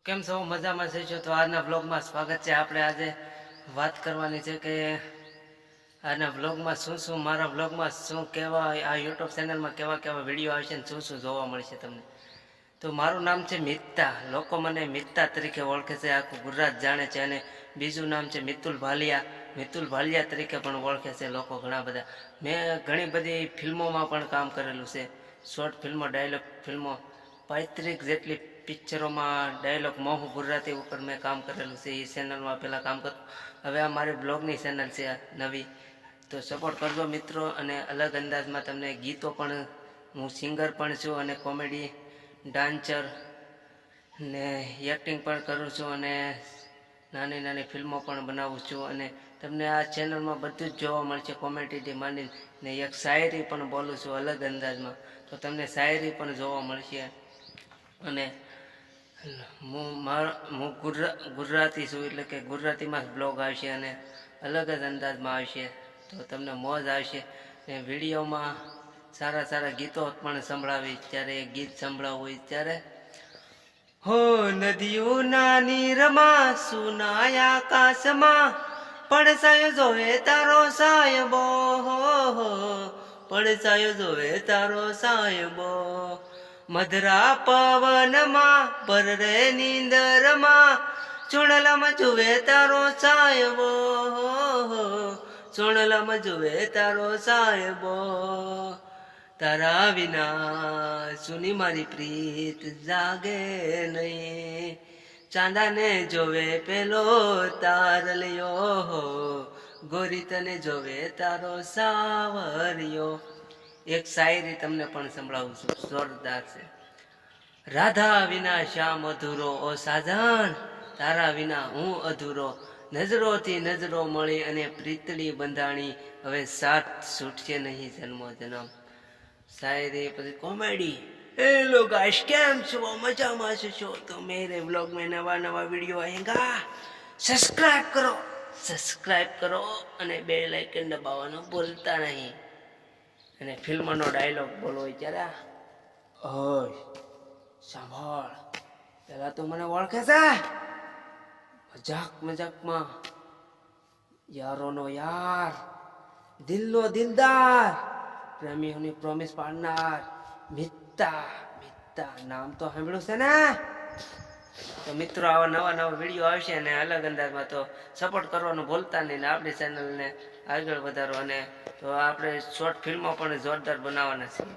કેમ છો? મજામાં છો? તો આજના બ્લોગમાં સ્વાગત છે. આપણે આજે વાત કરવાની છે કે આજના બ્લોગમાં શું મારા બ્લોગમાં શું કેવા આ યુટ્યુબ ચેનલમાં કેવા કેવા વિડીયો આવશે ને શું જોવા મળશે તમને. તો મારું નામ છે મિત્તા. લોકો મને મિત્તા તરીકે ઓળખે છે, આખું ગુજરાત જાણે છે. અને બીજું નામ છે મિતુલ ભાલિયા તરીકે પણ ઓળખે છે લોકો ઘણા બધા. મેં ઘણી બધી ફિલ્મોમાં પણ કામ કરેલું છે. શોર્ટ ફિલ્મો, ડાયલોગ ફિલ્મો, 35 જેટલી પિક્ચરોમાં ડાયલોગ મોહુ ગુજરાતી ઉપર મેં કામ કરેલું છે. એ ચેનલમાં પહેલાં કામ કરતું. હવે આ મારી બ્લોગની ચેનલ છે નવી, તો સપોર્ટ કરજો મિત્રો. અને અલગ અંદાજમાં તમને ગીતો પણ, હું સિંગર પણ છું અને કોમેડી ડાન્સર ને એક્ટિંગ પણ કરું છું અને નાની નાની ફિલ્મો પણ બનાવું છું. અને તમને આ ચેનલમાં બધું જ જોવા મળશે, કોમેડીથી માંડીને. ને એક શાયરી પણ બોલું છું અલગ અંદાજમાં, તો તમને શાયરી પણ જોવા મળશે. અને હું ગુજરાતી છું, એટલે કે ગુજરાતીમાં જ બ્લોગ આવશે અને અલગ જ અંદાજમાં આવશે, તો તમને મોજ આવશે. ને વિડીયોમાં સારા સારા ગીતો પણ સંભળાવીશ. ત્યારે એ ગીત સંભળાવવું હોય ત્યારે હો નદીઓના નીરમાં સુનાયા આકાશમાં પડછાયો જોવે તારો સાયબો, હો પડછાયો જોવે તારો સાયબો. મધરા પવનમાં પરરે નીંદરમાં ચોણલામાં જુએ તારો સાયબો, ચોણલામાં જુએ તારો સાયબો. તારા વિના સુની મારી પ્રીત જાગે નહીં, ચાંદાને જોવે પેલો તારલિયો, ગોરી તને જોવે તારો સાવરિયો. એક શાયરી તમને પણ સંભળાવું છું, જોરદાર છે. રાધા વિના શ્યામ અધૂરો, ઓ સાજણ તારા વિના હું અધૂરો. નજરોથી નજરો મળી અને પ્રીતળી બંધાણી, હવે સાથ છૂટશે નહીં જન્મો જન્મ. શાયરી પછી કોમેડી. હેલો ગાઈસ, કેમ છો? મજામાં છો? તો મેરે વ્લોગ में नवा नवा वीडियो आएगा. સબસ્ક્રાઇબ કરો અને બેલ આઇકન દબાવવાનું ભૂલતા નહીં. અને ફિલ્મનો ડાયલોગ બોલો ત્યારે ઓય સાંભળ, પેલા તો મને ઓળખે છે મજાકમાં યારોનો યાર, દિલનો દિલદાર, પ્રેમીઓની પ્રોમિસ પાડનાર મિત્તા. નામ તો સાંભળ્યું છે ને? તો મિત્રો આવા નવા વિડીયો આવશે અને અલગ અંદાજમાં, તો સપોર્ટ કરવાનું ભૂલતા નહીં ને આપણી ચેનલને આગળ વધારો. અને તો આપણે શોર્ટ ફિલ્મો પણ જોરદાર બનાવવાના છીએ.